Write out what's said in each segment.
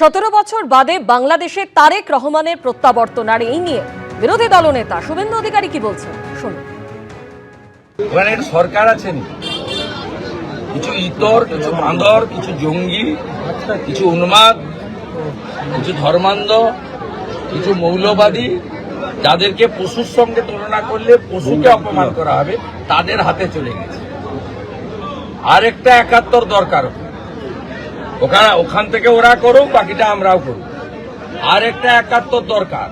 17 বছর বাদে বাংলাদেশে তারেক রহমানের প্রত্যাবর্তন, আর এই নিয়ে বিরোধী দলনেতা শুভেন্দু অধিকারী কি বলছেন শুনুন। ওখানে একটা সরকার আছেন, কিছু ইতর, কিছু বাঁদর, কিছু জঙ্গি, কিছু উন্মাদ, কিছু ধর্মান্ধ, কিছু মৌলবাদী, যাদেরকে পশুর সঙ্গে তুলনা করলে পশুকে অপমান করা হবে, তাদের হাতে চলে গেছে। আরেকটা 71 দরকার, ওখান থেকে ওরা করুক, বাকিটা আমরাও করুক। আরেকটা 71 দরকার,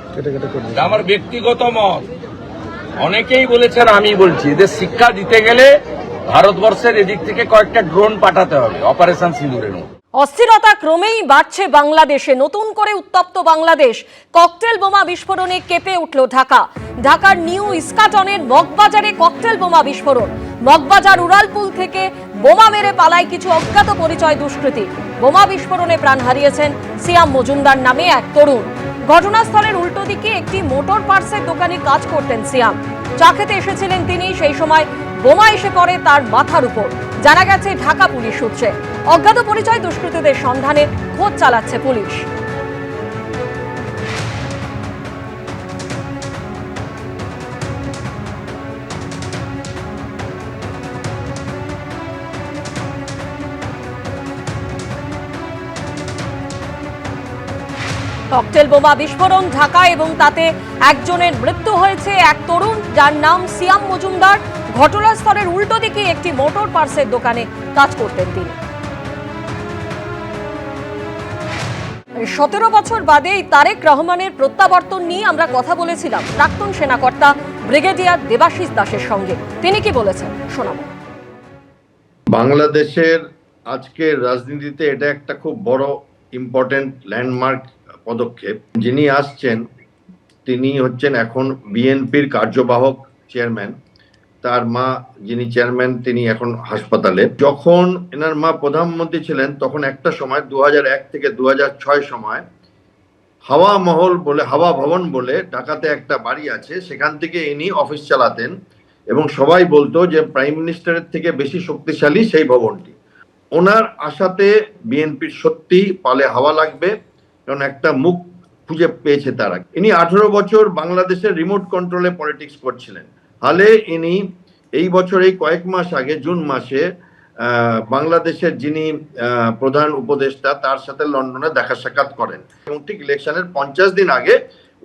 আমার ব্যক্তিগত মত। অনেকেই বলেছেন, আমি বলছি, এদের শিক্ষা দিতে গেলে ভারতবর্ষের এদিক থেকে কয়েকটা ড্রোন পাঠাতে হবে, অপারেশন সিঁদুরের মতো। অস্থিরতা ক্রমেই বাড়ছে বাংলাদেশে। নতুন করে উত্তপ্ত বাংলাদেশ। ককটেল বোমা বিস্ফোরণে কেঁপে উঠল ঢাকা। ঢাকার নিউ ইস্কাটনের মগবাজারে ককটেল বোমা বিস্ফোরণ। মগবাজার উড়ালপুল থেকে বোমা মেরে পালায় কিছু অজ্ঞাত পরিচয় দুষ্কৃতী। বোমা বিস্ফোরণে প্রাণ হারিয়েছেন সিয়াম মজুমদার নামে এক তরুণ। ঘটনাস্থলের উল্টো দিকে একটি মোটর পার্টসের দোকানে কাজ করতেন সিয়াম। চা খেতে এসেছিলেন তিনি, সেই সময় বোমা এসে পড়ে তার মাথার উপর। জানা গেছে ঢাকা পুলিশ সূত্রে অজ্ঞাত পরিচয় দুষ্কৃতীদের সন্ধানে খোঁজ চালাচ্ছে পুলিশ। ককটেল বোমা বিস্ফোরণ ঢাকা, এবং তাতে একজনের মৃত্যু হয়েছে, এক তরুণ যার নাম সিয়াম মজুমদার। ঘটনাস্থলের উল্টো দিকে একটি মোটর পার্টসের দোকানে কাজ করতেন তিনি। 17 বছর বাদে তারেক রহমানের প্রত্যাবর্তন নিয়ে আমরা কথা বলেছিলাম প্রাক্তন সেনাকর্তা ব্রিগেডিয়ার দেবাশিস দাসের সঙ্গে। তিনি কি বলেছেন শোনাবো। বাংলাদেশের আজকের রাজনীতিতে এটা একটা খুব বড় ইম্পর্টেন্ট ল্যান্ডমার্ক পদক্ষেপ। যিনি আসছেন তিনি হচ্ছেন এখন বিএনপির কার্যবাহক চেয়ারম্যান। তার মা যিনি চেয়ারম্যান তিনি এখন হাসপাতালে। যখন এনার মা প্রধানমন্ত্রী ছিলেন তখন একটা সময় 2001 থেকে 2006 সময় হাওয়া মহল বলে, হাওয়া ভবন বলে ঢাকাতে একটা বাড়ি আছে, সেখান থেকে ইনি অফিস চালাতেন এবং সবাই বলতো যে প্রাইম মিনিস্টারের থেকে বেশি শক্তিশালী সেই ভবনটি। ওনার আশাতে বিএনপির সত্যি পালে হাওয়া লাগবে, কারণ একটা মুখ খুঁজে পেয়েছে তারা। ইনি 18 বছর বাংলাদেশের রিমোট কন্ট্রোলে পলিটিক্স করছিলেন। হালে ইনি এই বছর এই কয়েক মাস আগে জুন মাসে বাংলাদেশের যিনি প্রধান উপদেষ্টা তার সাথে লন্ডনে দেখা সাক্ষাৎ করেন এবং ঠিক ইলেকশনের 50 দিন আগে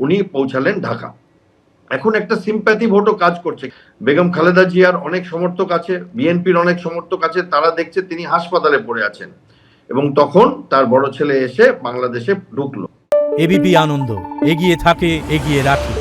উনি পৌঁছালেন ঢাকা। এখন একটা সিম্প্যাথি ভোটও কাজ করছে। বেগম খালেদা জিয়ার অনেক সমর্থক আছে, বিএনপির অনেক সমর্থক আছে, তারা দেখছে তিনি হাসপাতালে পড়ে আছেন এবং তখন তার বড় ছেলে এসে বাংলাদেশে ঢুকলো। এবিপি আনন্দ, এগিয়ে থাকে, এগিয়ে রাখে।